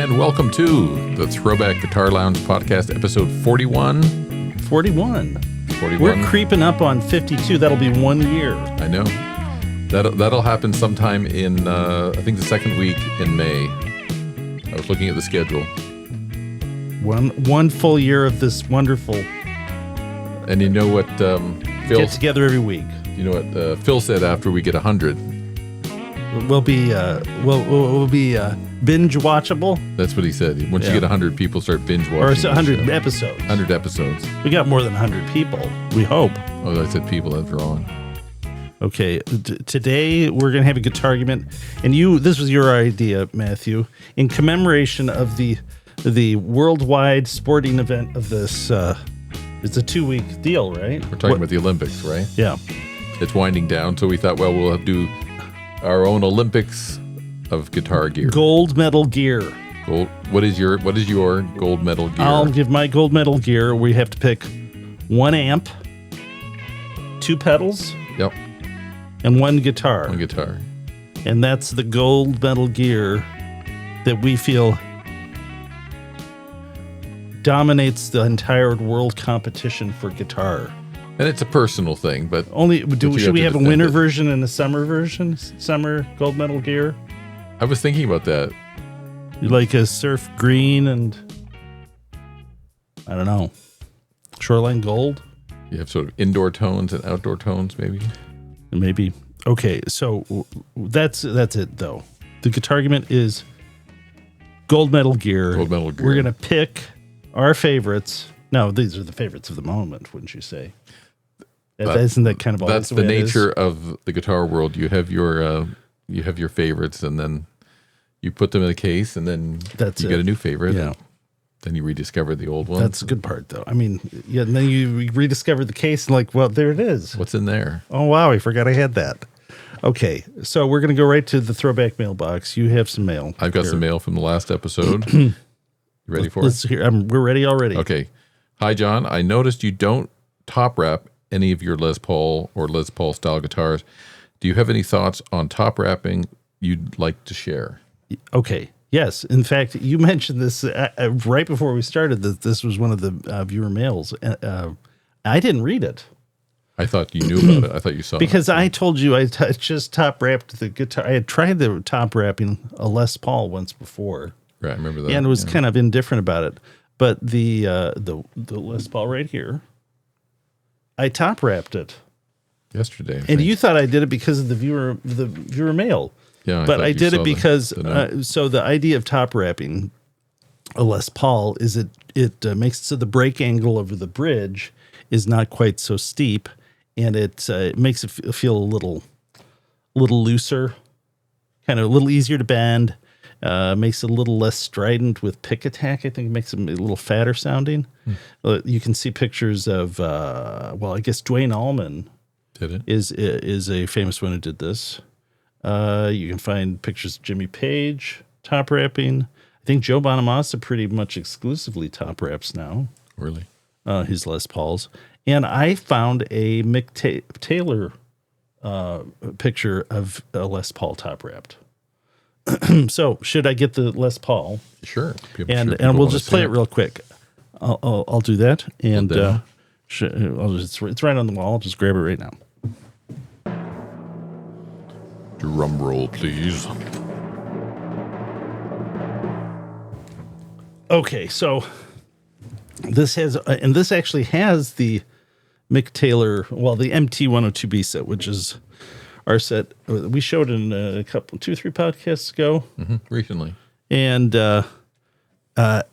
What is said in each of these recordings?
And welcome to the ThroBak Guitar Lounge Podcast, episode 41. 41. We're creeping up on 52. That'll be 1 year. I know. That'll happen sometime in, I think, the second week in May. I was looking at the schedule. One full year of this wonderful. And you know what Phil... Get together every week. You know what Phil said after we get 100? We'll be binge watchable. That's what he said. Once you get 100, people start binge watching. Or it's 100 episodes. 100 episodes. We got more than 100 people. We hope. Oh, I said people. That's wrong. Okay, today we're going to have a Guitargument, and this was your idea, Matthew, in commemoration of the worldwide sporting event of this. It's a 2-week deal, right? We're talking about the Olympics, right? Yeah. It's winding down, so we thought, well, we'll do our own Olympics of guitar gear. Gold medal gear. Gold. What is your gold medal gear? I'll give my gold medal gear. We have to pick 1 amp, 2 pedals. Yep. And 1 guitar. 1 guitar. And that's the gold medal gear that we feel dominates the entire world competition for guitar. And it's a personal thing, but should we have a winter version and a summer version? Summer gold medal gear? I was thinking about that. You like a surf green and I don't know, shoreline gold? You have sort of indoor tones and outdoor tones, maybe. Maybe. Okay, so that's it though. The Guitargument is gold medal gear. Gold medal gear. We're gonna pick our favorites. No, these are the favorites of the moment, wouldn't you say? Isn't that kind of always that's the nature of the guitar world? You have your favorites, and then you put them in a case, and then you get a new favorite. Yeah. Then you rediscover the old one. That's the good part, though. I mean, yeah. And then you rediscover the case, and like, well, there it is. What's in there? Oh wow, I forgot I had that. Okay, so we're gonna go right to the ThroBak Mailbox. You have some mail. I've got some mail from the last episode. You ready for it? We're ready already. Okay. Hi, John. I noticed you don't top wrap any of your Les Paul or Les Paul style guitars. Do you have any thoughts on top wrapping you'd like to share? Okay. Yes. In fact, you mentioned this right before we started. That this was one of the viewer mails. I didn't read it. I thought you knew about it. I thought you saw it. Because I told you I just top wrapped the guitar. I had tried the top wrapping a Les Paul once before. Right, I remember that. And was kind of indifferent about it. But the Les Paul right here, I top wrapped it yesterday. And you thought I did it because of the viewer mail. Yeah, but I did it because so the idea of top wrapping a Les Paul is it makes it so the break angle over the bridge is not quite so steep, and it makes it feel a little looser, kind of a little easier to bend. Makes it a little less strident with pick attack. I think it makes it a little fatter sounding. You can see pictures of, I guess Duane Allman did it. Is a famous one who did this. You can find pictures of Jimmy Page top wrapping. I think Joe Bonamassa pretty much exclusively top wraps now. Really? His Les Pauls. And I found a Mick Taylor picture of a Les Paul top wrapped. So should I get the Les Paul? Sure. And we'll just play it real quick. I'll do that. And it's right on the wall. I'll just grab it right now. Drum roll, please. Okay, so this actually has the Mick Taylor, the MT-102B set, which is our set we showed in a couple, 2-3 podcasts ago. Mm-hmm, recently. And I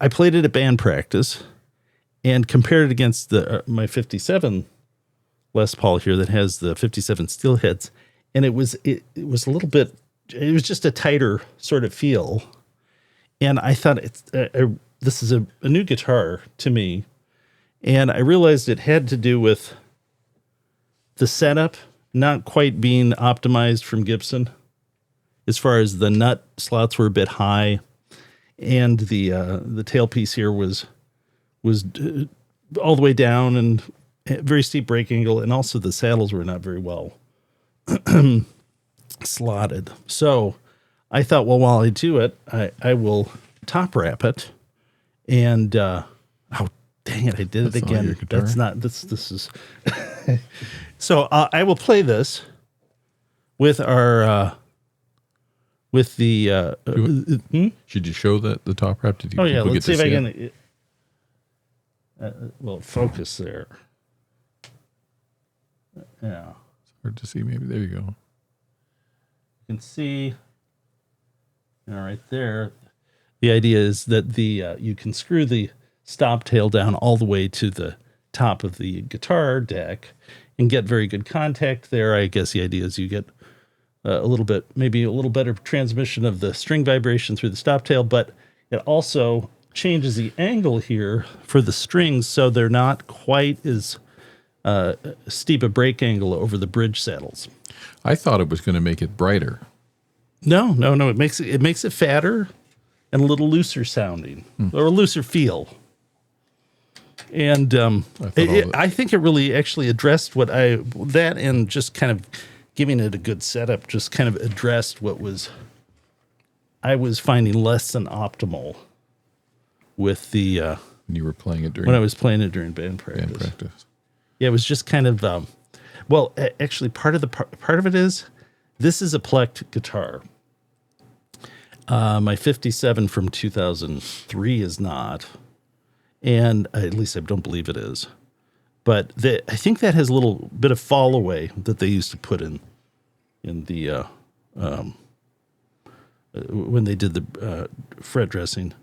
played it at band practice and compared it against my 57 Les Paul here that has the 57 SteelHeads. And it was a little bit, it was just a tighter sort of feel. And I thought this is a new guitar to me. And I realized it had to do with the setup not quite being optimized from Gibson, as far as the nut slots were a bit high, and the tailpiece here was all the way down and very steep break angle, and also the saddles were not very well slotted. So I thought, well, while I do it, I will top wrap it, and oh dang it, I did it again. Your guitar? That's not this. This is so. I will play this with our with the. Should you show the top wrap? Did you? Oh yeah, people let's get see to if I it? can. Well, focus there. Yeah, It's hard to see. Maybe there you go. you can see. Right there. The idea is that the you can screw the stop tail down all the way to the top of the guitar deck and get very good contact there. I guess the idea is you get maybe a little better transmission of the string vibration through the stop tail, but it also changes the angle here for the strings so they're not quite as steep a break angle over the bridge saddles. I thought it was going to make it brighter. No. It makes it fatter and a little looser sounding or a looser feel. And I think it really actually addressed that and just kind of giving it a good setup just kind of addressed what I was finding less than optimal with the When you were playing it during when I was playing it during band practice. Yeah, it was just kind of actually part of it is this is a plucked guitar. My 57 from 2003 is not, and at least I don't believe it is. But I think that has a little bit of fall away that they used to put in the when they did the fret dressing.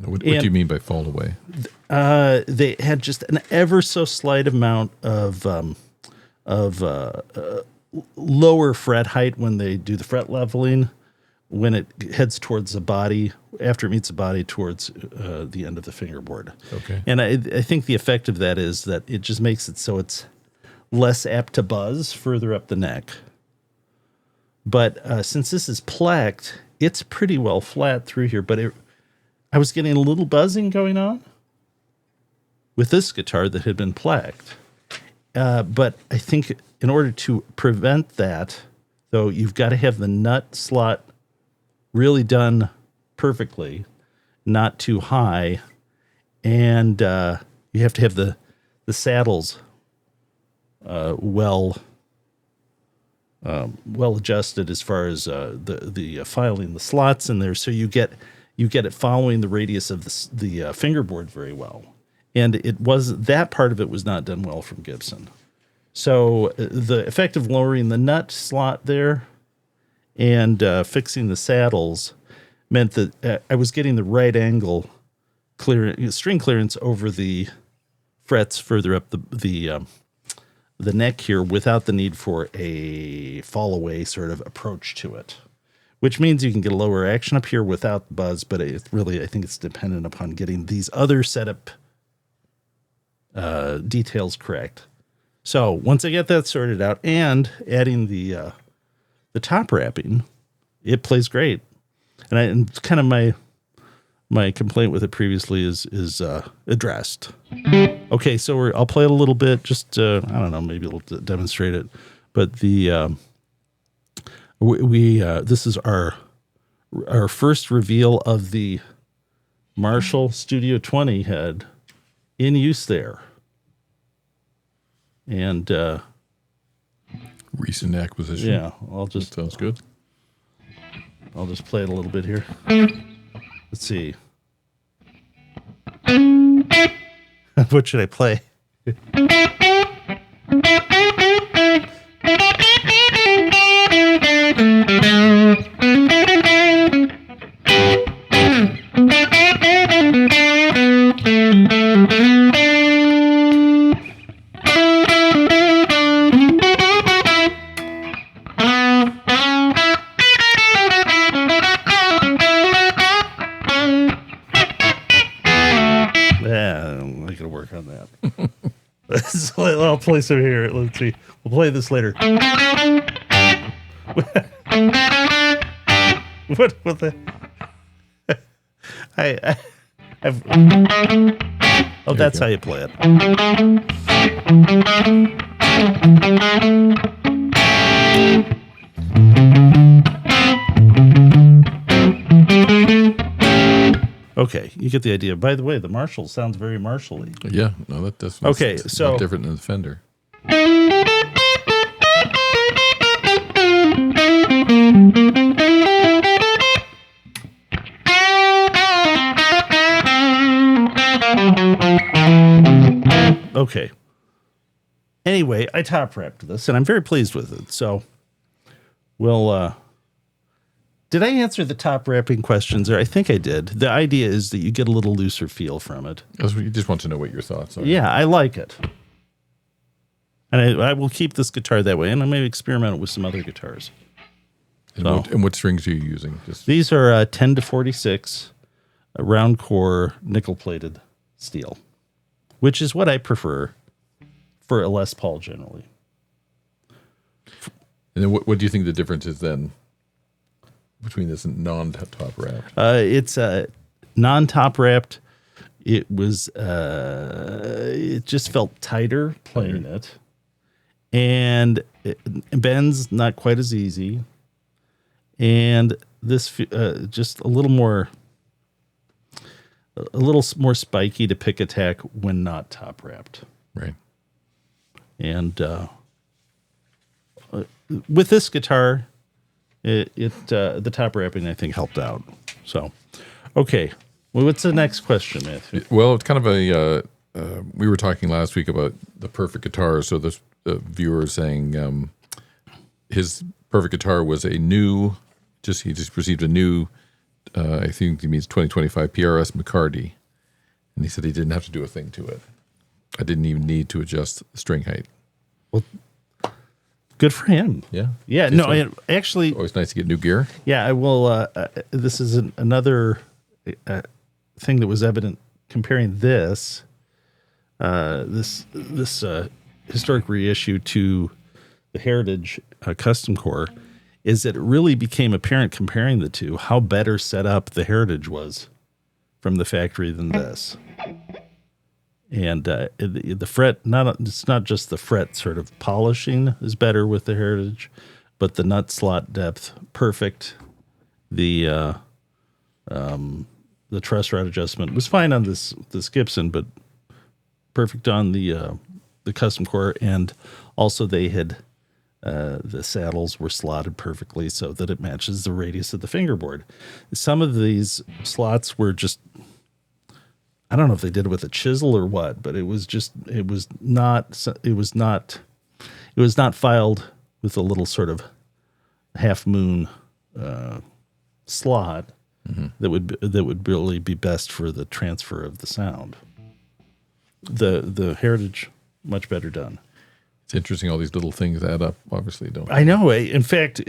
What do you mean by fall away? They had just an ever so slight amount of lower fret height when they do the fret leveling, when it heads towards the body, after it meets the body towards the end of the fingerboard. Okay. And I think the effect of that is that it just makes it so it's less apt to buzz further up the neck. But since this is plecked, it's pretty well flat through here, but I was getting a little buzzing going on with this guitar that had been plecked. But I think in order to prevent that, though, you've got to have the nut slot really done perfectly, not too high, and you have to have the saddles well adjusted as far as the filing the slots in there, so you get it following the radius of the fingerboard very well. And that part of it was not done well from Gibson. So the effect of lowering the nut slot there and fixing the saddles meant that I was getting the right angle string clearance over the frets further up the neck here without the need for a fall away sort of approach to it, which means you can get a lower action up here without buzz, but I think it's dependent upon getting these other setup details correct. So once I get that sorted out and adding the top wrapping, it plays great. And kind of my complaint with it previously is addressed. Okay, so I'll play it a little bit, just I don't know, maybe it'll demonstrate it. But the this is our first reveal of the Marshall Studio 20 head in use there. And Recent acquisition. yeah, That sounds good. I'll just play it a little bit here. Let's see. What should I play? So I'll play some here. Let's see. We'll play this later. What the? I've. Oh, that's how you play it. Okay, you get the idea. By the way, the Marshall sounds very Marshall-y. Yeah, no, that does. Okay, it's so not different than the Fender. Okay. Anyway, I top wrapped this, and I'm very pleased with it. So, did I answer the top wrapping questions? Or I think I did. The idea is that you get a little looser feel from it. You just want to know what your thoughts are. Yeah, I like it. And I will keep this guitar that way, and I may experiment with some other guitars. And what strings are you using? These are 10 to 46 round core nickel-plated steel, which is what I prefer for a Les Paul generally. And then what do you think the difference is then between this and non-top wrapped? It's non-top wrapped. It was it just felt tighter playing it, and it bends not quite as easy, and this just a little more spiky to pick attack when not top wrapped. Right. And with this guitar, the top wrapping I think helped out. So, okay. Well, what's the next question, Matthew? Well, it's kind of a. We were talking last week about the perfect guitar. So this viewer is saying his perfect guitar was a new. He just received a new. I think he means 2025 PRS McCarty, and he said he didn't have to do a thing to it. I didn't even need to adjust the string height. Well, good for him. Yeah. Yeah. No, actually, always nice to get new gear. Yeah, I will. This is another thing that was evident comparing this historic reissue to the Heritage Custom Core, is that it really became apparent comparing the two how better set up the Heritage was from the factory than this. And the fret, it's not just the fret sort of polishing is better with the Heritage, but the nut slot depth, perfect. The truss rod adjustment was fine on this Gibson, but perfect on the Custom Core. And also they had the saddles were slotted perfectly so that it matches the radius of the fingerboard. Some of these slots were just, I don't know if they did it with a chisel or what, but it was not filed with a little sort of half moon slot that would really be best for the transfer of the sound. The Heritage, much better done. It's interesting. All these little things add up, obviously, don't they? I know. In fact,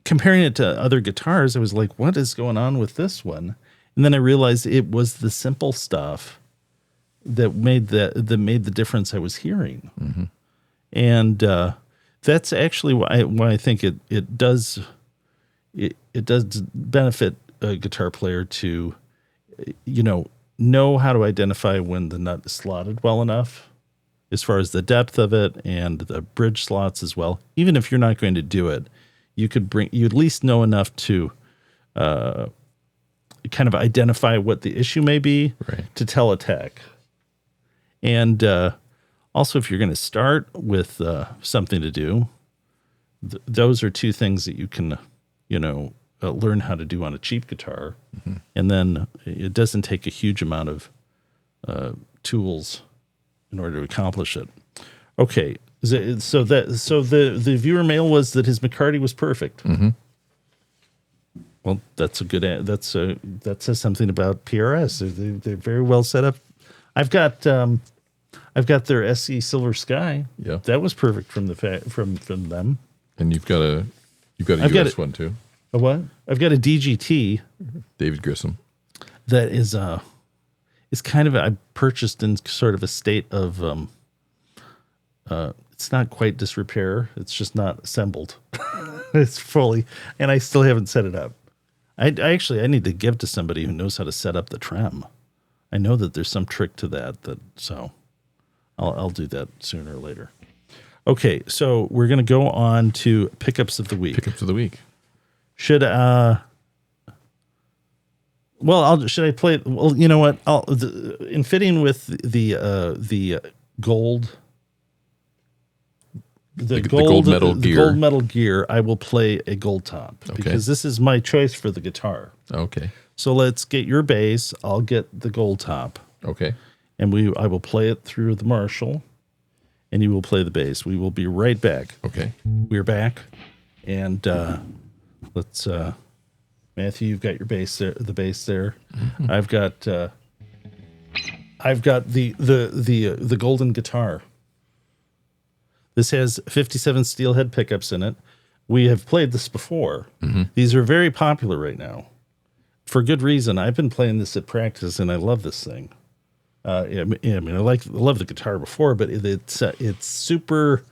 comparing it to other guitars, I was like, what is going on with this one? And then I realized it was the simple stuff that made the difference I was hearing. Mm-hmm. And that's actually why I think it does benefit a guitar player to, know how to identify when the nut is slotted well enough, as far as the depth of it and the bridge slots as well. Even if you're not going to do it, you at least know enough to kind of identify what the issue may be, right, to tell a tech. And also, if you're going to start with something to do, those are two things that you can, learn how to do on a cheap guitar. Mm-hmm. And then it doesn't take a huge amount of tools in order to accomplish it. Okay, so the viewer mail was that his McCarty was perfect. Mm-hmm. Well, that's a good. That says something about PRS. They're very well set up. I've got their SE Silver Sky. Yeah, that was perfect from them. And you've got a US one too. A what? I've got a DGT. David Grissom. That is kind of, I purchased in sort of a state of it's not quite disrepair. It's just not assembled. It's fully, and I still haven't set it up. I need to give to somebody who knows how to set up the trem. I know that there's some trick to that, so I'll do that sooner or later. Okay, so we're going to go on to pickups of the week. Pickups of the week. Should Well, should I play? Well, you know what? In fitting with the gold, the gold metal gear, gold metal gear, I will play a gold top because this is my choice for the guitar. Okay. So let's get your bass. I'll get the gold top. Okay. And I will play it through the Marshall, and you will play the bass. We will be right back. Okay. We're back, and let's. Matthew, you've got your bass there. The bass there. Mm-hmm. I've got the golden guitar. This has 57 SteelHead pickups in it. We have played this before. Mm-hmm. These are very popular right now, for good reason. I've been playing this at practice, and I love this thing. I mean, I love the guitar before, but it's super.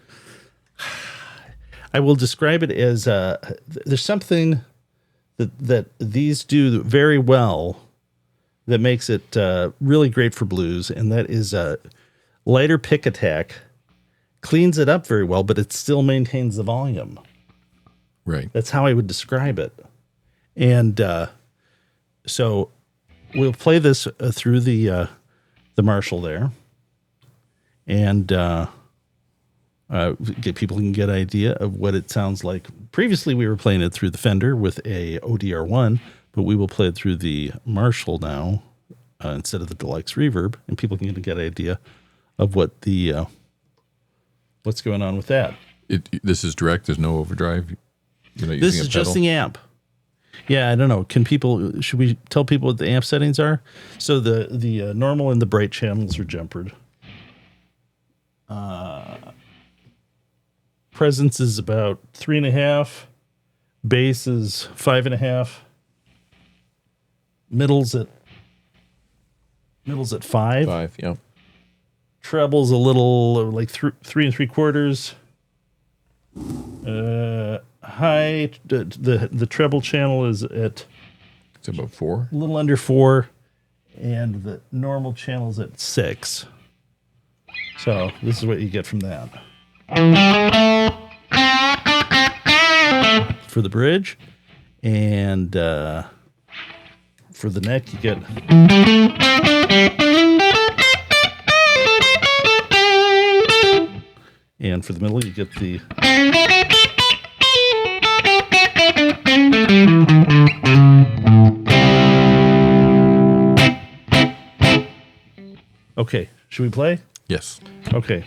I will describe it as there's something that these do very well that makes it really great for blues, and that is a lighter pick attack, cleans it up very well, but it still maintains the volume. Right. That's how I would describe it. And so we'll play this through the Marshall there, and people can get an idea of what it sounds like. Previously, we were playing it through the Fender with a ODR1, but we will play it through the Marshall now instead of the Deluxe Reverb, and people can get an idea of what the what's going on with that. This is direct. There's no overdrive. You're not using this is just the amp. Yeah, I don't know. Should we tell people what the amp settings are? So the normal and the bright channels are jumpered. Presence is about 3.5. Bass is 5.5. Middle's at 5. 5, yeah. Treble's a little like 3 3/4. High, the treble channel is at. It's about 4. A little under 4, and the normal channel is at 6. So this is what you get from that. For the bridge, and for the neck, you get. And for the middle, you get the. Okay, should we play? Yes. Okay.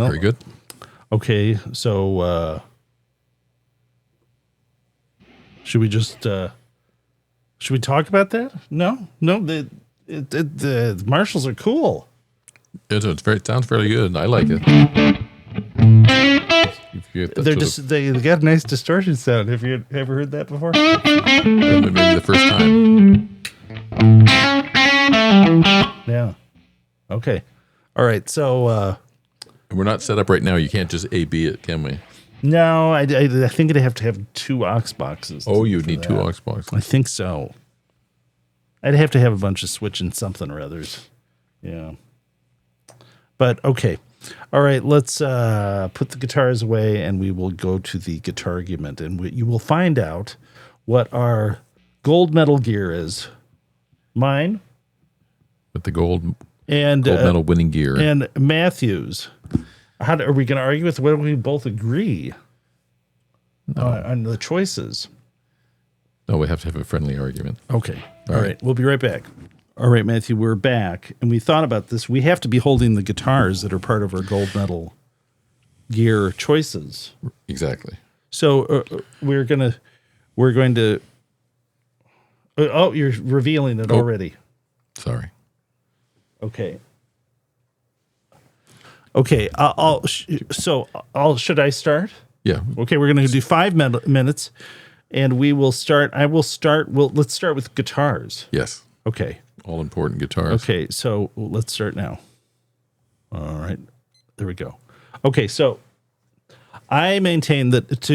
Well, very good. Okay, so should we talk about that? No, the Marshalls are cool. It sounds fairly good. I like it. They got a nice distortion sound. Have you ever heard that before? Maybe the first time. Yeah. Okay. All right. So We're not set up right now. You can't just A/B it, can we? no, I think I'd have to have 2 aux boxes. Oh, you would need 2 aux boxes. I think so. I'd have to have a bunch of switching something or others. Yeah. But okay. All right, let's put the guitars away and we will go to the Guitargument, and you will find out what our gold medal gear is. Mine. With the gold And medal winning gear. And Matthew's. Are we going to argue with whether we both agree on the choices? No, we have to have a friendly argument. Okay. All right. We'll be right back. All right, Matthew, we're back. And we thought about this. We have to be holding the guitars that are part of our gold medal gear choices. Exactly. So we're going to. Oh, you're revealing it already. Sorry. Okay. Okay. Should I start? Yeah. Okay, we're going to do 5 minutes, and we will start. Let's start with guitars. Yes. Okay. All important guitars. Okay, so let's start now. All right, there we go. Okay, so I maintain that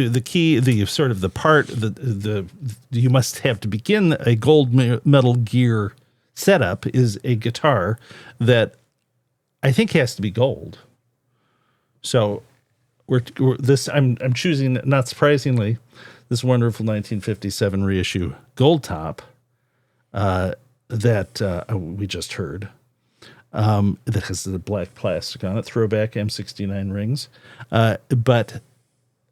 you must have to begin a gold medal gear setup is a guitar that I think has to be gold. So I'm choosing, not surprisingly, this wonderful 1957 reissue gold top that we just heard. That has the black plastic on it, ThroBak M69 rings, but a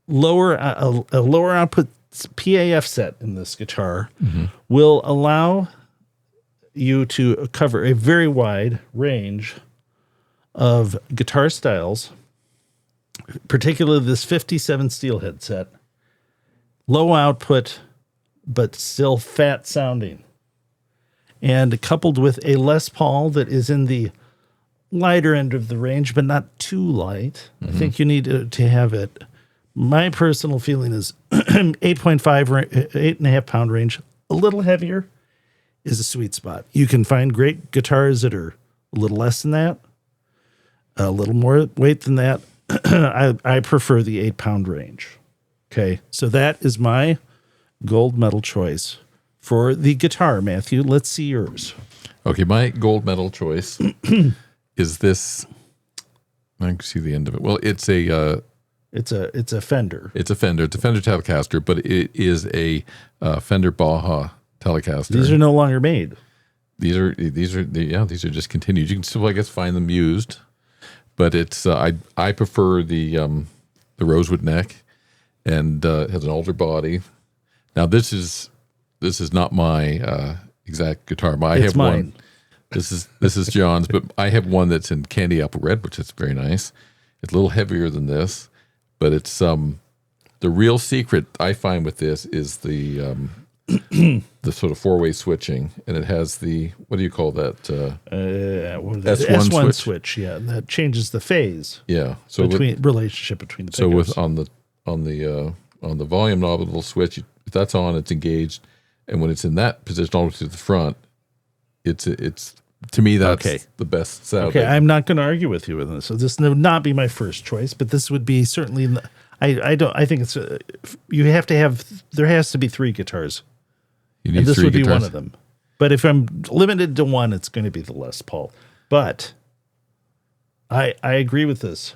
lower output P.A.F set in this guitar will allow you to cover a very wide range of guitar styles, particularly this 57 SteelHead set. Low output, but still fat sounding. And coupled with a Les Paul that is in the lighter end of the range, but not too light. I think you need to have it. My personal feeling is 8.5 pound range, a little heavier is a sweet spot. You can find great guitars that are a little less than that, a little more weight than that. I prefer the 8 pound range. Okay, so that is my gold medal choice for the guitar. Matthew, let's see yours. Okay, my gold medal choice is this. I can see the end of it. Well, it's a Fender. It's a Fender. It's a Fender Telecaster, but it is a Fender Baja Telecaster. These are no longer made. These are just continued. You can still, I guess, find them used, but it's I prefer the rosewood neck, and it has an alder body. Now this is not my exact guitar. I have mine. one. This is John's, but I have one that's in candy apple red, which is very nice. It's a little heavier than this, but it's the real secret I find with this is the sort of 4-way switching, and it has the, what do you call that? S1 switch. Yeah, that changes the phase. Yeah, so relationship between the pickups. So with on the volume knob, a little switch. If that's on, it's engaged, and when it's in that position, all the way to the front, it's to me that's the best sound. Okay, I'm not going to argue with you with this. So this would not be my first choice, but this would be certainly. I think it's you have to have. There has to be 3 guitars. You need and this 3 would guitars. be one of them. But if I'm limited to one, it's going to be the Les Paul. But I agree with this.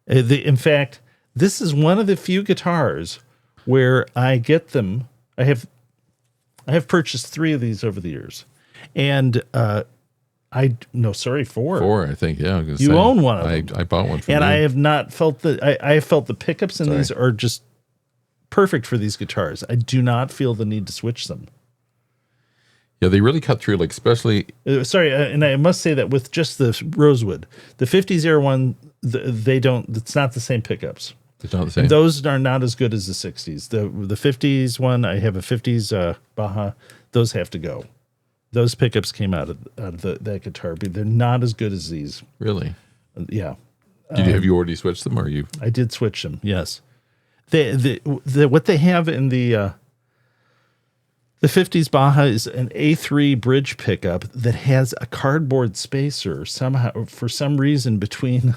In fact, this is one of the few guitars where I get them. I have purchased 3 of these over the years, and 4. 4, I think. Yeah, you own one of them. I bought one, and I have not felt that. I have felt the pickups in these are just perfect for these guitars. I do not feel the need to switch them. Yeah, they really cut through, like especially. And I must say that with just the Rosewood, the 5001, they don't. It's not the same pickups. It's not the same. And those are not as good as the 60s. The 50s one, I have a 50s Baja. Those have to go. Those pickups came out of that guitar, but they're not as good as these. Really? Yeah. Have you already switched them, or you? I did switch them. Yes. What they have in the 50s Baja is an A3 bridge pickup that has a cardboard spacer somehow, for some reason, between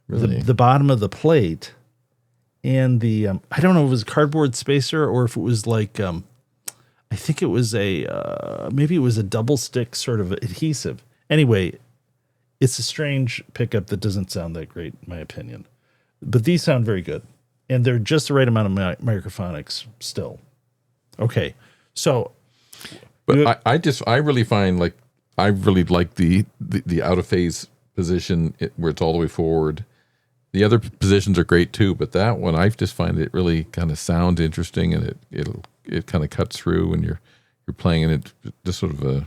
the bottom of the plate and the I don't know if it was a cardboard spacer or if it was like I think it was maybe it was a double stick sort of adhesive. Anyway, it's a strange pickup that doesn't sound that great in my opinion, but these sound very good, and they're just the right amount of microphonics still. Okay, so, but I really find like I really like the out of phase position where it's all the way forward. The other positions are great too, but that one I just find it really kind of sounds interesting, and it kind of cuts through when you're playing, and it just sort of a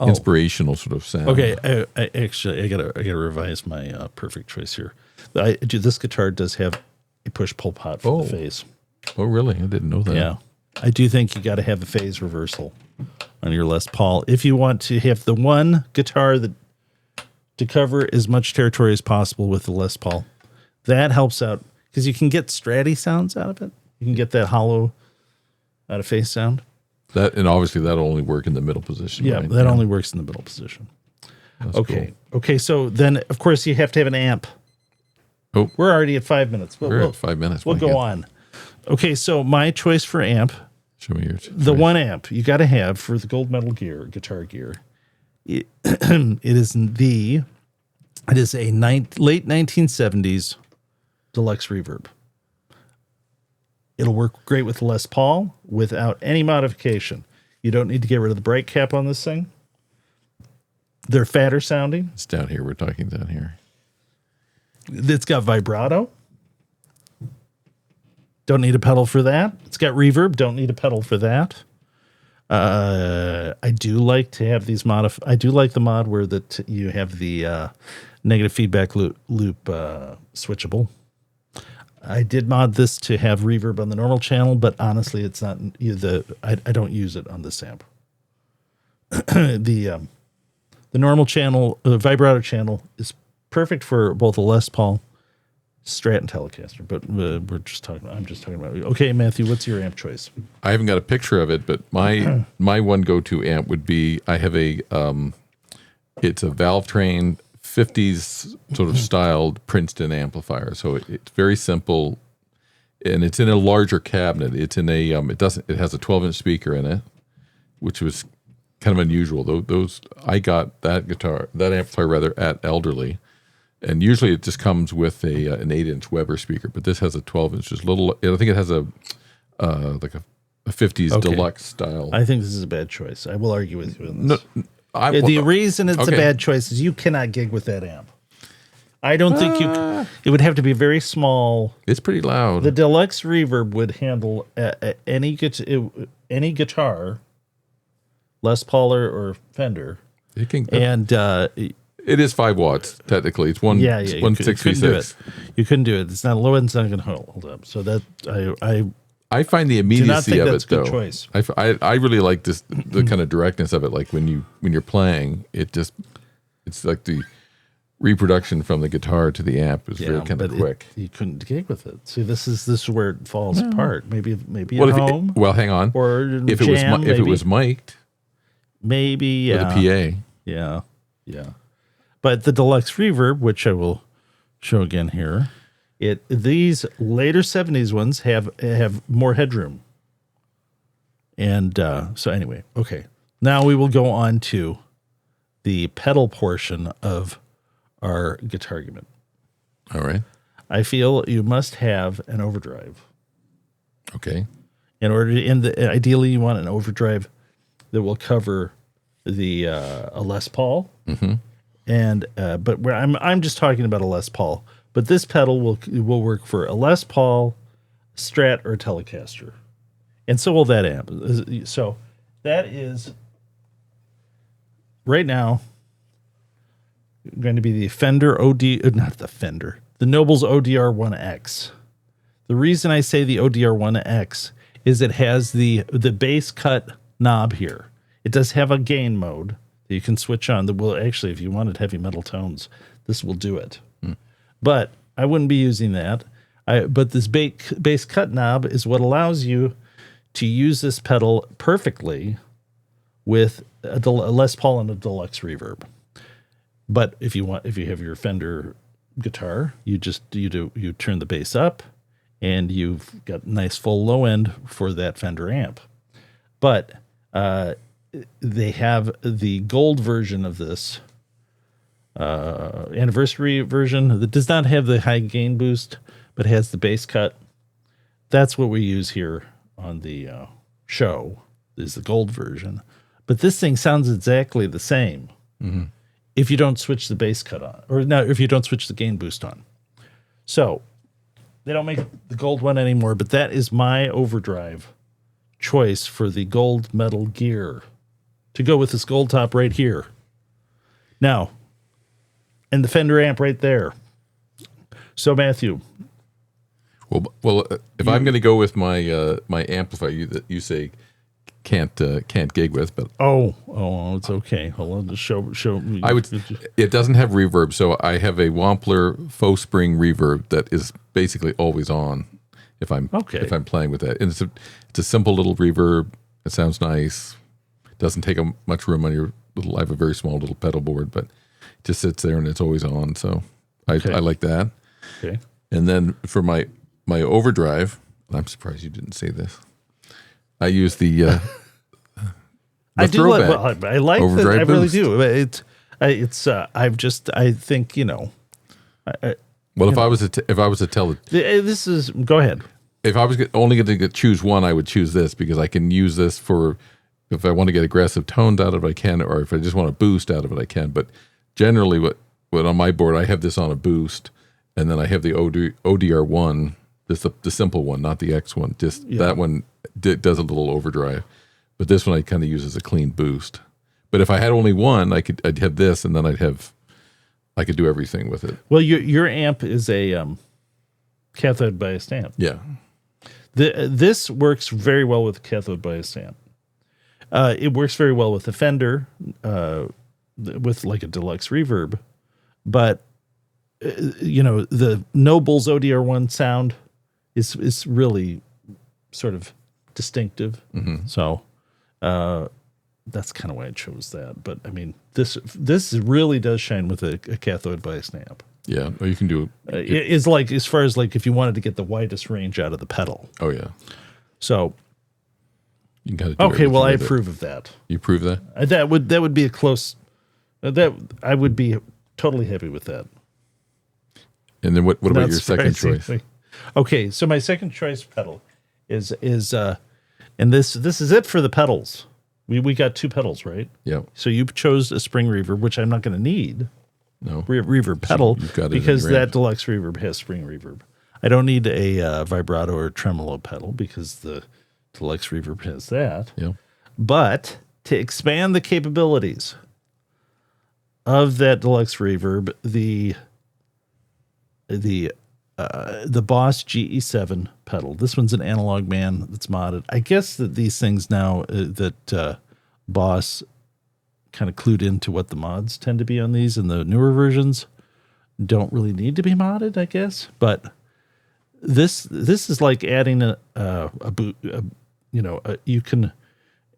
inspirational sort of sound. Okay, I gotta revise my perfect choice here. This guitar does have a push pull pot for the phase. Oh, really? I didn't know that. Yeah, I do think you got to have a phase reversal on your Les Paul if you want to have the one guitar to cover as much territory as possible with the Les Paul. That helps out because you can get stratty sounds out of it. You can get that hollow out of phase sound. That, and obviously that'll only work in the middle position. Yeah, right? that only works in the middle position. That's okay. Cool. Okay, so then of course you have to have an amp. Oh, we're already at 5 minutes. We're at 5 minutes. We'll go on. Okay, so my choice for amp. Show me yours. The one amp you got to have for the gold medal guitar gear. It is a late 1970s deluxe reverb. It'll work great with Les Paul without any modification. You don't need to get rid of the bright cap on this thing. They're fatter sounding. It's down here. We're talking down here. It's got vibrato. Don't need a pedal for that. It's got reverb. Don't need a pedal for that. I do like to have these I do like the mod where you have the negative feedback loop switchable. I did mod this to have reverb on the normal channel, but honestly, it's not I don't use it on this amp. The normal channel, vibrato channel, is perfect for both a Les Paul, Strat, and Telecaster. But I'm just talking about. Okay, Matthew, what's your amp choice? I haven't got a picture of it, but my one go-to amp would be I have it's a valve train 50s sort of styled Princeton amplifier. So it's very simple, and it's in a larger cabinet. It's in a it has a 12-inch speaker in it, which was kind of unusual. Those I got that amplifier rather at Elderly, and usually it just comes with an 8-inch Weber speaker, but this has a 12-inch. Just little. I think it has a like a 50s deluxe style. I think this is a bad choice. I will argue with you on this. No, the reason it's a bad choice is you cannot gig with that amp. I don't think it would have to be very small. It's pretty loud. The deluxe reverb would handle any guitar, Les Paul or Fender. It can, and it is 5 watts technically. It's 166. You couldn't do it. It's not low end. It's not going to hold up. So that I find the immediacy of it though. Choice. I really like this the kind of directness of it. Like when you're playing, it's like the reproduction from the guitar to the amp is very kind of quick. You couldn't gig with it. See, this is where it falls apart. Maybe well, at home. Hang on. Or if it was mic'd, maybe with a PA. Yeah. But the deluxe reverb, which I will show again here. These later 70s ones have more headroom. And so anyway, okay. Now we will go on to the pedal portion of our Guitargument. All right. I feel you must have an overdrive. Okay. In order to ideally you want an overdrive that will cover the a Les Paul. Mm-hmm. And but where I'm just talking about a Les Paul. But this pedal will work for a Les Paul, Strat, or a Telecaster. And so will that amp. So That is right now going to be the Fender the Noble's ODR1X. The reason I say the ODR1X is it has the bass cut knob here. It does have a gain mode that you can switch on that will actually, if you wanted heavy metal tones, this will do it. But I wouldn't be using that. But this bass cut knob is what allows you to use this pedal perfectly with a Les Paul and a deluxe reverb. But if you have your Fender guitar, you turn the bass up, and you've got nice full low end for that Fender amp. But they have the gold version of this anniversary version that does not have the high gain boost, but has the bass cut. That's what we use here on the show, is the gold version. But this thing sounds exactly the same if you don't switch the bass cut on, or no, if you don't switch the gain boost on. So they don't make the gold one anymore, but that is my overdrive choice for the gold metal gear to go with this gold top right here. Now, and the Fender amp right there. So Matthew. Well, if I'm going to go with my my amplifier that you say can't gig with, but it's okay. Hold on, show. I would. It doesn't have reverb, so I have a Wampler faux spring reverb that is basically always on. If I'm playing with that, and it's a simple little reverb. It sounds nice. Doesn't take much room on your little. I have a very small little pedal board, but it just sits there and it's always on. So I like that. Okay. And then for my overdrive, I'm surprised you didn't say this. I use the I do like. Well, I like that. I really boost. do. I think Well, if I was to tell it, this is. Go ahead. If I was only going to choose one, I would choose this because I can use this for if I want to get aggressive tones out of it, I can, or if I just want a boost out of it, I can. But generally, what on my board, I have this on a boost, and then I have the ODR1, this the simple one, not the X one. That one does a little overdrive, but this one I kind of use as a clean boost. But if I had only one, I'd have this, and then I could do everything with it. Well, your amp is a cathode biased amp. Yeah. This works very well with cathode biased amp. It works very well with the Fender, with like a deluxe reverb, but the Noble's ODR1 sound is really sort of distinctive. Mm-hmm. So that's kind of why I chose that. But I mean, this really does shine with a cathode biased amp. Yeah, or you can do it's like as far as like if you wanted to get the widest range out of the pedal. Oh yeah. So you can kind of okay. Well, I approve of that. You approve that? That would be a close. That I would be totally happy with that. And then what about your second choice? Okay, so my second choice pedal is and this is it for the pedals. We got two pedals, right? Yeah. So you chose a spring reverb, which I'm not going to need. No. Reverb pedal because that amp. deluxe reverb has spring reverb. I don't need a vibrato or tremolo pedal because the deluxe reverb has that. Yeah. But to expand the capabilities of that deluxe reverb, the Boss GE7 pedal. This one's an Analog Man that's modded. I guess that these things now that Boss kind of clued into what the mods tend to be on these, and the newer versions don't really need to be modded, I guess. But this is like adding you can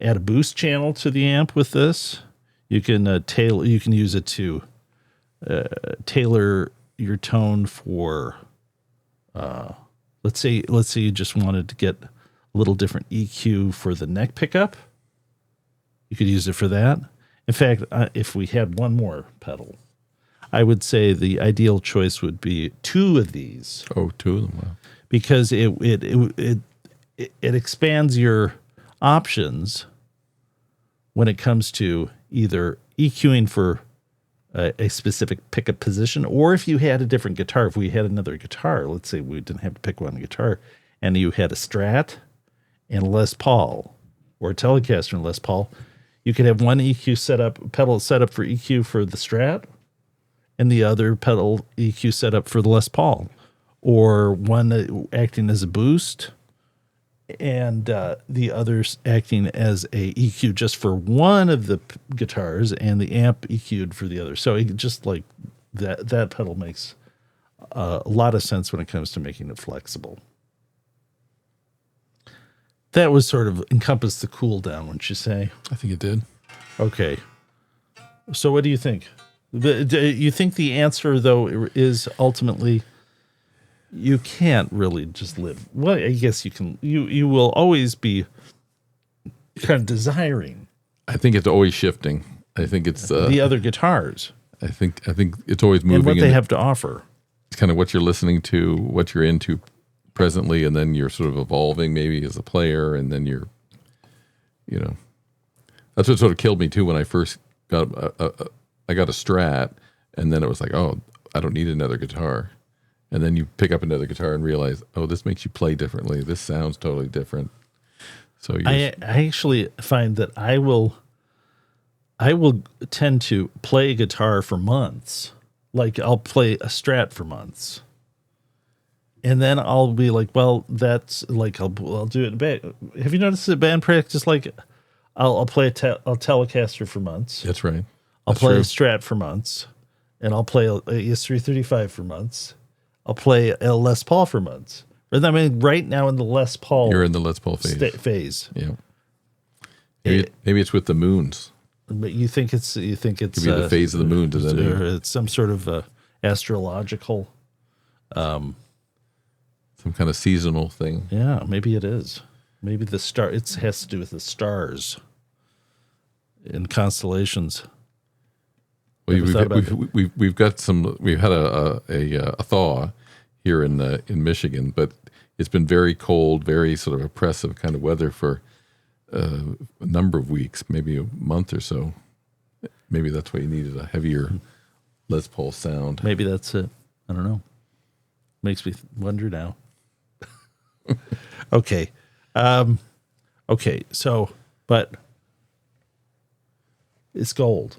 add a boost channel to the amp with this. You can you can use it to tailor your tone for let's say you just wanted to get a little different EQ for the neck pickup. You could use it for that. In fact, if we had one more pedal, I would say the ideal choice would be two of these. Oh, two of them. Wow. Because it expands your options when it comes to either EQing for a specific pickup position, or if you had a different guitar. If we had another guitar, let's say we didn't have to pick one guitar, and you had a Strat and a Les Paul, or a Telecaster and Les Paul, you could have one pedal set up for EQ for the Strat, and the other pedal EQ set up for the Les Paul, or one acting as a boost, and the others acting as a EQ just for one of the guitars, and the amp EQ'd for the other. So it just like that pedal makes a lot of sense when it comes to making it flexible. That was sort of encompassed the cool down, wouldn't you say? I think it did. Okay. So what do you think? You think the answer, though, is ultimately you can't really just live. Well, I guess you can. You will always be kind of desiring. I think it's always shifting. I think it's the other guitars. I think it's always moving. And what they have to offer. It's kind of what you're listening to, what you're into presently, and then you're sort of evolving maybe as a player, and then you're, that's what sort of killed me too when I first got I got a Strat, and then it was like, oh, I don't need another guitar, and then you pick up another guitar and realize, oh, this makes you play differently. This sounds totally different. So I actually find that I will tend to play guitar for months. Like I'll play a Strat for months. And then I'll be like, well, that's like, I'll do it in band. Have you noticed that band practice? Like, I'll play a Telecaster for months. That's right. I'll play a Strat for months, and I'll play a ES335 for months. I'll play a Les Paul for months. I mean, right now in the Les Paul, you're in the Les Paul phase. Yeah. Maybe it's with the moons. But you think it's could be the phase of the moon, or it's some sort of astrological. Some kind of seasonal thing. Yeah, maybe it is. Maybe the star. It has to do with the stars and constellations. Well, we've got some. We've had a thaw here in Michigan, but it's been very cold, very sort of oppressive kind of weather for a number of weeks, maybe a month or so. Maybe that's why you needed a heavier Les Paul sound. Maybe that's it. I don't know. Makes me wonder now. Okay. Okay. So, but it's gold.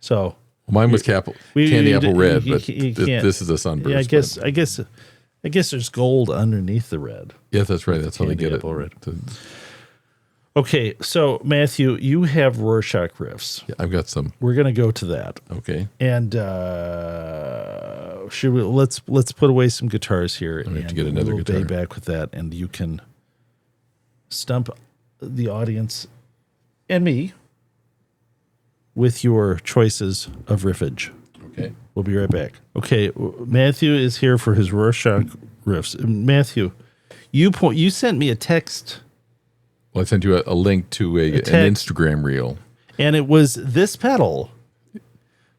So mine was candy apple red, but this is a sunburst. Yeah, I guess there's gold underneath the red. Yeah, that's right. That's how they get it. Red. Okay. So Matthew, you have Rorschach Riffs. Yeah, I've got some. We're going to go to that. Okay. And should we let's put away some guitars here, and we have to get another guitar. We'll be back with that, and you can stump the audience and me with your choices of riffage. Okay. We'll be right back. Okay, Matthew is here for his Rorschach Riffs. Matthew, you sent me a text. Well, I sent you a link to an Instagram reel, and it was this pedal.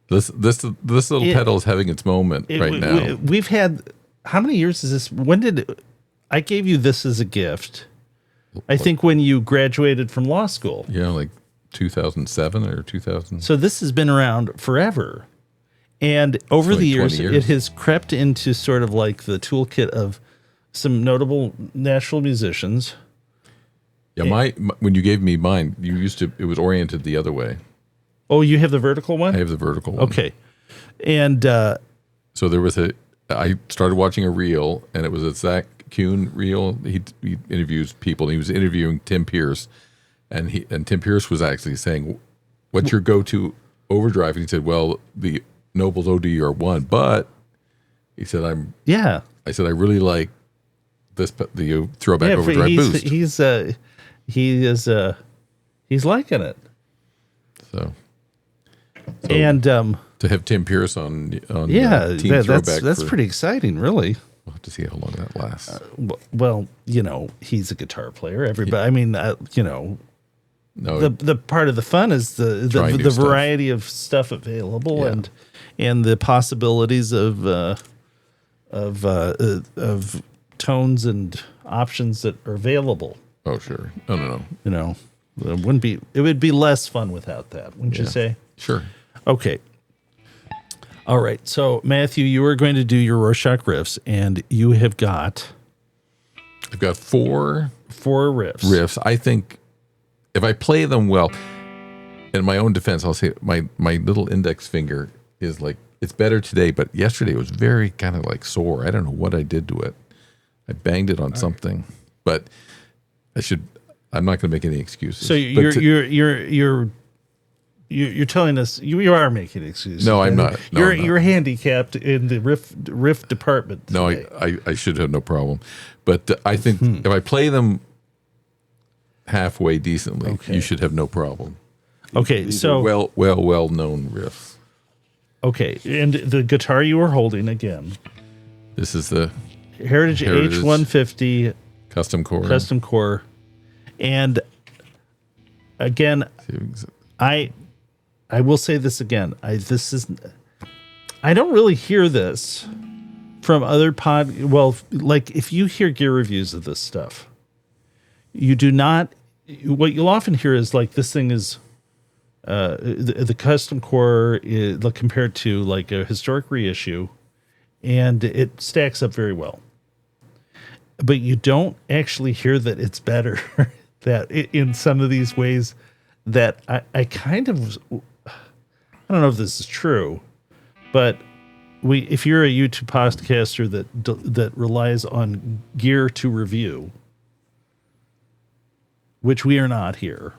This little pedal is having its moment right now. We've had, how many years is this? When did I gave you this as a gift? I think when you graduated from law school. Yeah, like 2007 or 2000. So this has been around forever. And over the years, it has crept into sort of like the toolkit of some notable national musicians. Yeah, when you gave me mine, it was oriented the other way. Oh, you have the vertical one? I have the vertical one. Okay. And so there was I started watching a reel, and it was a Zach Kuhn reel. He interviews people, and he was interviewing Tim Pierce, and Tim Pierce was actually saying, what's your go-to overdrive? And he said, well, the Nobels ODR1, but he said, I said, I really like the ThroBak overdrive boost. He's liking it. So and to have Tim Pierce on Team ThroBak, that's pretty exciting, really. We'll have to see how long that lasts. Well, he's a guitar player. Everybody, I mean, no, the part of the fun is the variety of stuff available, and the possibilities of tones and options that are available. Oh, sure. No. It would be less fun without that, wouldn't you say? Sure. Okay. All right. So, Matthew, you are going to do your Rorschach Riffs, and you have got... I've got four riffs. I think if I play them well, in my own defense, I'll say my little index finger is like, it's better today, but yesterday it was very kind of like sore. I don't know what I did to it. I banged it on something, but I'm not going to make any excuses. So you're telling us you are making excuses. No, I'm not. No, you're handicapped in the riff department today. No, I should have no problem. But I think if I play them halfway decently, you should have no problem. Okay, These so are well known riffs. Okay, and the guitar you are holding again. This is the Heritage H150 custom core. And again, I will say this again. I don't really hear this from other like if you hear gear reviews of this stuff, you do not. What you'll often hear is like this thing is the custom core is compared to like a historic reissue, and it stacks up very well. But you don't actually hear that it's better. That in some of these ways that I kind of, I don't know if this is true, but if you're a YouTube podcaster that relies on gear to review, which we are not here,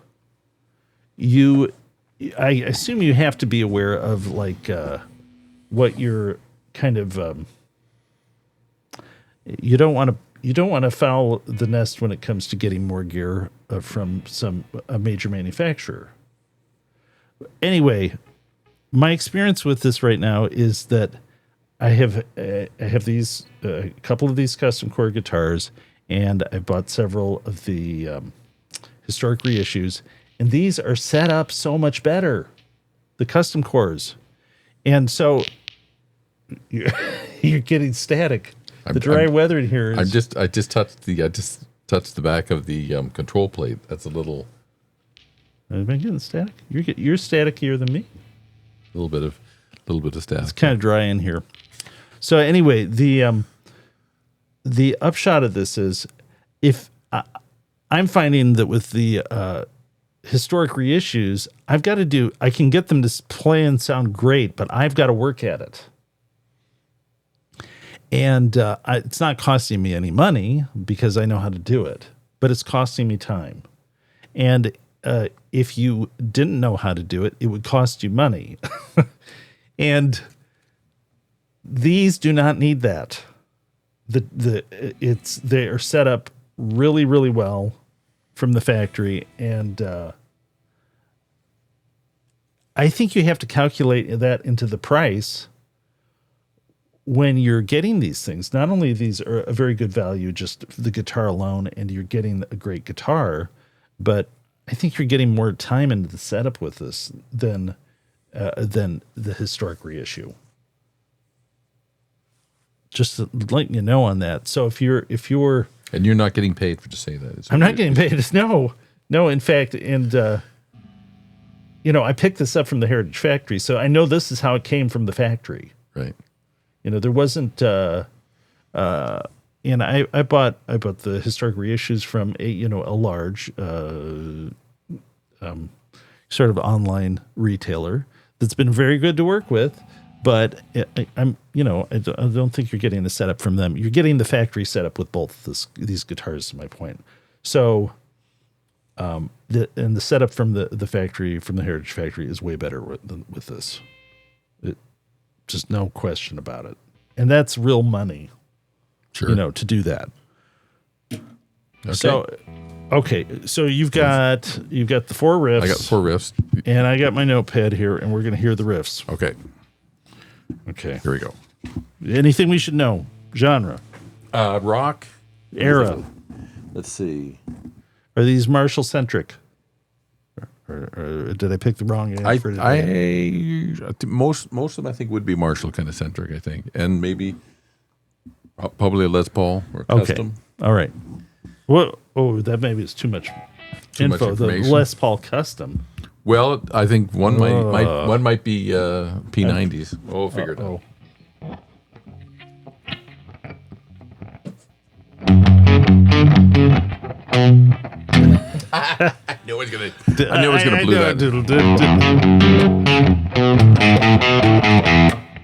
I assume you have to be aware of like what you're kind of you don't want to foul the nest when it comes to getting more gear from a major manufacturer. Anyway, my experience with this right now is that I have these a couple of these custom core guitars, and I bought several of the historic reissues, and these are set up so much better, the custom cores, and so you're getting static. The dry weather in here is... I just touched the back of the control plate. That's a little... Am I getting static? You're statikier than me. A little bit of static. It's kind of dry in here. So anyway, the upshot of this is, if I'm finding that with the historic reissues, I can get them to play and sound great, but I've got to work at it. And it's not costing me any money because I know how to do it, but it's costing me time. And if you didn't know how to do it, it would cost you money. And these do not need that. They are set up really, really well from the factory, and I think you have to calculate that into the price when you're getting these things. Not only these are a very good value, just the guitar alone, and you're getting a great guitar, but I think you're getting more time into the setup with this than the historic reissue. Just letting you know on that. So if you're and you're not getting paid for to say that. I'm not getting paid. No. In fact, and I picked this up from the Heritage Factory, so I know this is how it came from the factory. Right. There wasn't, and I bought the historic reissues from a large, sort of online retailer that's been very good to work with, but I don't think you're getting the setup from them. You're getting the factory setup with both these guitars, is my point. So, the setup from the factory, from the Heritage Factory, is way better with this. Just no question about it. And that's real money, sure, to do that. Okay. So you've got the four riffs. I got 4 riffs. And I got my notepad here, and we're going to hear the riffs. Okay. Here we go. Anything we should know? Genre? Rock. Era? Let's see. Are these Marshall-centric? Or did I pick the wrong answer? Most of them I think would be Marshall kind of centric, I think, and maybe probably a Les Paul or custom. All right. Well, that maybe is too much info. The Les Paul custom. Well, I think one might be P90s. We'll figure it out. I knew it was gonna blew that.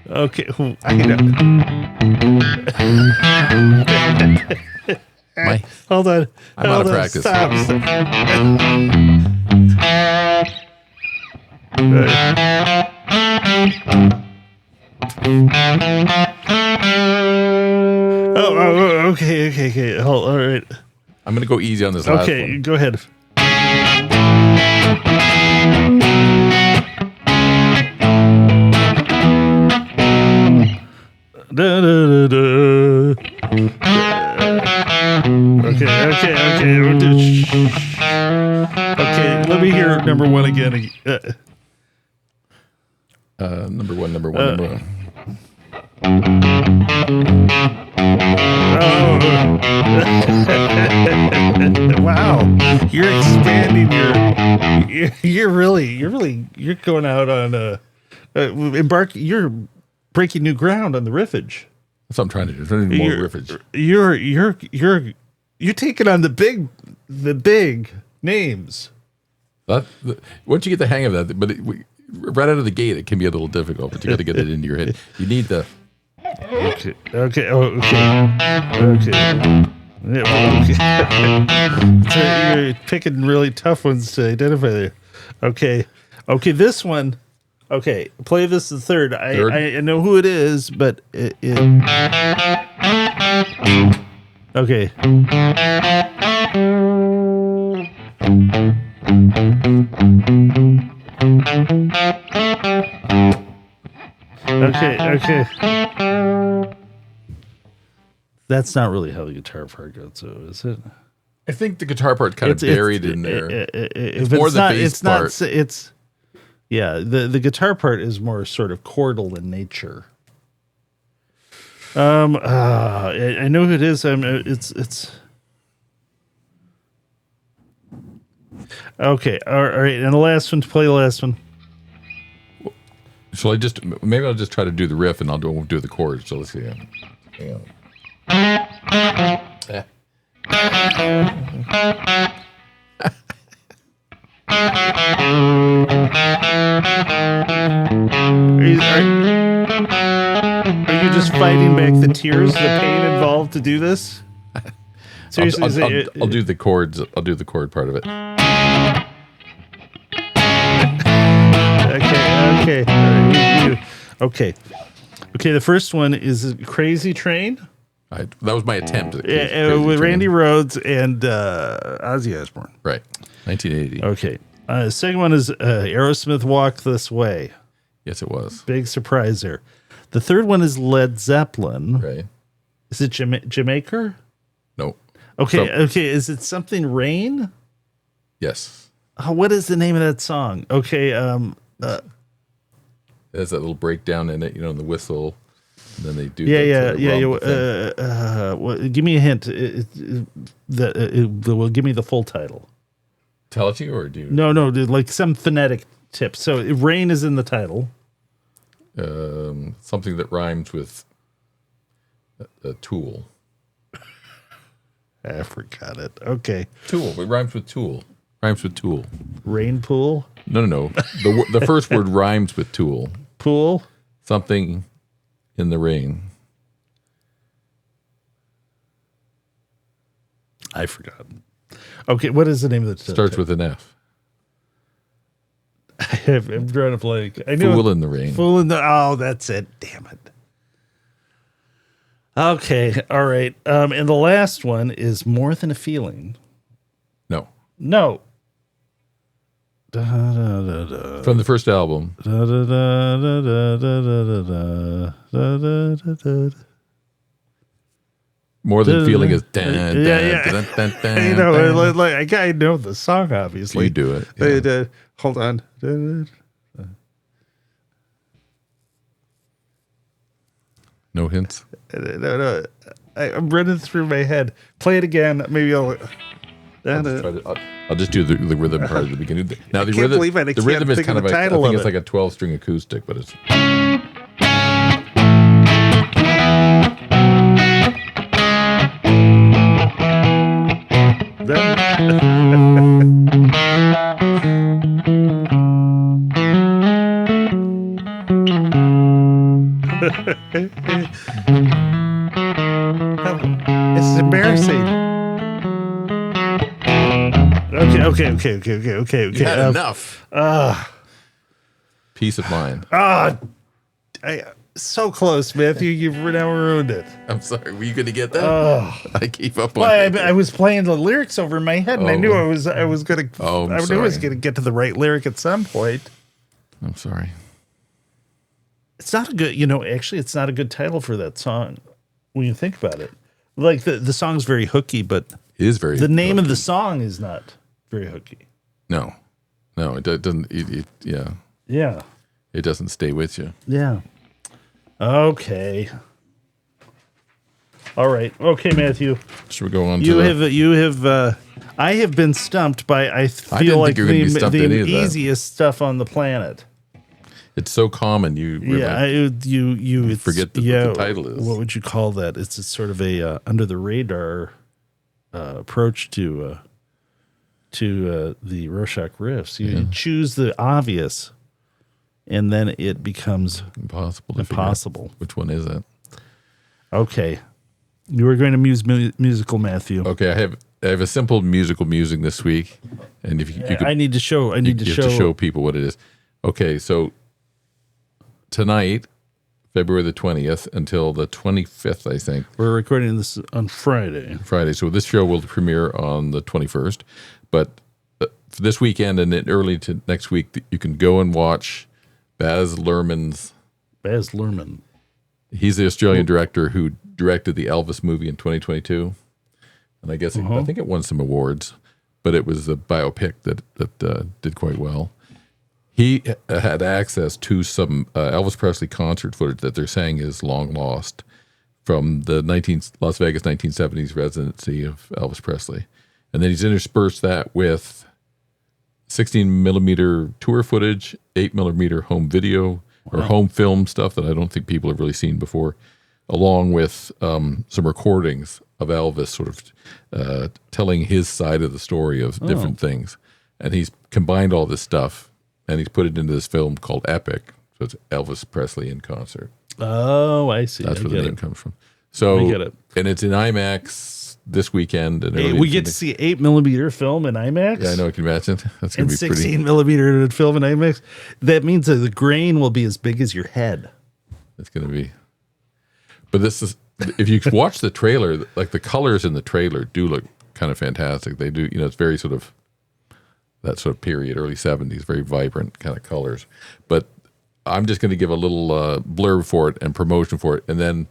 Okay, I know. Hold on. I'm out of practice. Stop. Okay. All right. I'm gonna go easy on this last Okay, one. go ahead. Okay, let me hear number one again. Number one. Wow, you're expanding you're going out on you're breaking new ground on the riffage. That's what I'm trying to do. There's more riffage. You're taking on the big names. Once you get the hang of that, but right out of the gate, it can be a little difficult. But you got to get it into your head. You need the. Okay. So you're picking really tough ones to identify there. Okay. This one. Okay, play this the third. I know who it is, but okay. Okay. That's not really how the guitar part goes, though, is it? I think the guitar part kind of buried in there. It's more the bass part. The guitar part is more sort of chordal in nature. I know who it is. It's okay. All right, and the last one. Play the last one. Shall I maybe I'll just try to do the riff and I'll do the chords. So let's see. Hang on. Are you just fighting back the tears, the pain involved to do this? Seriously, I'll do the chords. I'll do the chord part of it. Okay. The first one is Crazy Train. That was my attempt at with Randy Rhoads and Ozzy Osbourne. Right, 1980. Okay. Second one is Aerosmith, Walk This Way. Yes, it was. Big surprise there. The third one is Led Zeppelin. Right. Is it Jamaica? No. Okay. Is it something Rain? Yes. What is the name of that song? Okay. There's that little breakdown in it, in the whistle. And then they do. Give me a hint. Give me the full title. Tell it to you, or do you? No, like some phonetic tip. So Rain is in the title. Something that rhymes with a tool. I forgot it. Okay. Tool. It rhymes with tool. Rain pool? No. The first word rhymes with tool. Pool? Something in the rain. I forgot. Okay, what is the name of the Starts with an F. I'm drawing a blank. I knew Fool in the Rain. Oh, that's it. Damn it. Okay, all right. And the last one is More Than a Feeling. No. From the first album. More Than Feeling is dun, dun, dun, dun, I know the song, obviously. You do it. Yeah. Hold on. No hints? No. I'm running through my head. Play it again. Maybe I'll just do the rhythm part at the beginning. Now the rhythm is kind of I think it's like a 12-string acoustic, but it's. This is embarrassing. Okay. You had enough. Peace of mind. So close, Matthew. You've now ruined it. I'm sorry. Were you going to get that? I keep up on it. I was playing the lyrics over in my head, and I knew I was going to. Oh, I knew I was going to get to the right lyric at some point. I'm sorry. It's not a good. Actually, it's not a good title for that song when you think about it. Like the song's very hooky, but it is very. The name hooky. Of the song is not very hooky. No, it doesn't. Yeah. It doesn't stay with you. Yeah. Okay. All right. Okay, Matthew. Should we go on? I have been stumped by. I feel like the easiest stuff on the planet. It's so common. You forget what the title is. What would you call that? It's a sort of a under the radar approach to the Rorschach Riffs. You choose the obvious, and then it becomes impossible. Which one is it? Okay, you were going to musical, Matthew. Okay, I have a simple musical musing this week, and if you could, I need to show people what it is. Okay, so tonight, February the 20th until the 25th, I think. We're recording this on Friday. So this show will premiere on the 21st, but for this weekend and then early to next week, you can go and watch Baz Luhrmann's. Baz Luhrmann. He's the Australian director who directed the Elvis movie in 2022, and I guess I think it won some awards, but it was a biopic that did quite well. He had access to some Elvis Presley concert footage that they're saying is long lost from the Las Vegas 1970s residency of Elvis Presley. And then he's interspersed that with 16 millimeter tour footage, 8 millimeter home video or home film stuff that I don't think people have really seen before, along with some recordings of Elvis sort of telling his side of the story of different things. And he's combined all this stuff and he's put it into this film called Epic. So it's Elvis Presley in concert. Oh, I see. That's where the name comes from. So, I get it. And it's in IMAX this weekend. And we get to see 8 millimeter film in IMAX? Yeah, I know. I can imagine. That's going to be 16 millimeter film in IMAX. That means that the grain will be as big as your head. It's going to be. But this is, if you watch the trailer, like the colors in the trailer do look kind of fantastic. They do, it's very sort of that sort of period, early 70s, very vibrant kind of colors. But I'm just going to give a little blurb for it and promotion for it. And then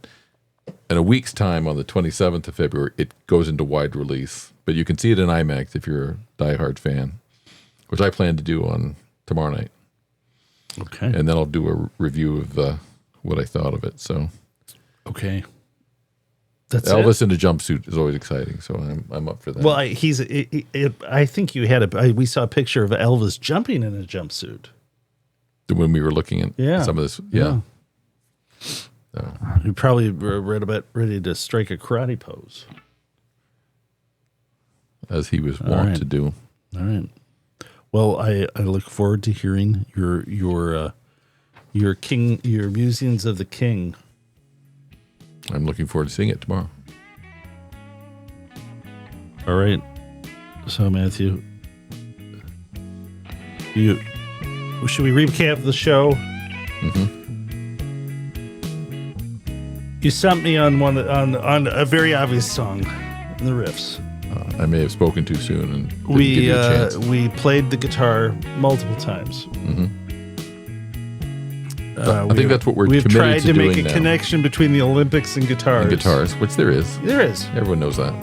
in a week's time, on the 27th of February, it goes into wide release. But you can see it in IMAX if you're a diehard fan, which I plan to do on tomorrow night. Okay. And then I'll do a review of what I thought of it. So, okay. That's Elvis in a jumpsuit is always exciting, so I'm up for that. Well, I think you had we saw a picture of Elvis jumping in a jumpsuit when we were looking at some of this. Yeah. So. You probably were about ready to strike a karate pose, as he was wont to do. All right. Well, I look forward to hearing your musings of the king. I'm looking forward to seeing it tomorrow. All right. So, Matthew, should we recap the show? Mm-hmm. You stumped me on on a very obvious song in the riffs. I may have spoken too soon and didn't give you a chance. We played the guitar multiple times. Mm-hmm. I think that's what we're committed to doing now. We've tried to make a connection between the Olympics and guitars. Which there is. There is. Everyone knows that.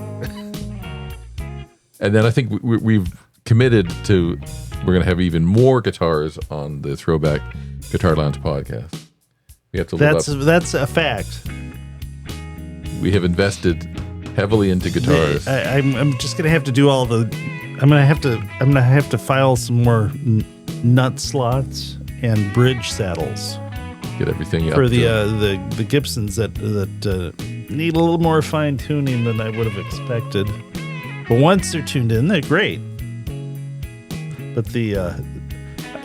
And then I think we've committed to we're going to have even more guitars on the ThroBak Guitar Lounge podcast. We have to live up. That's a fact. We have invested heavily into guitars. I'm just going to have to do all the. I'm going to have to file some more nut slots and bridge saddles. Get everything for the Gibsons that need a little more fine tuning than I would have expected. But once they're tuned in, they're great. But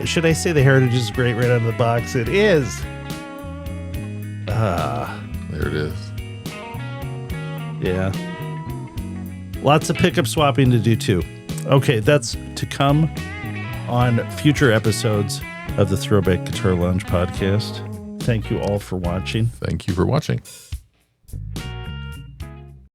should I say the Heritage is great right out of the box? It is. There it is. Yeah. Lots of pickup swapping to do too. Okay, that's to come on future episodes of the ThroBak Guitar Lounge Podcast. Thank you all for watching. Thank you for watching.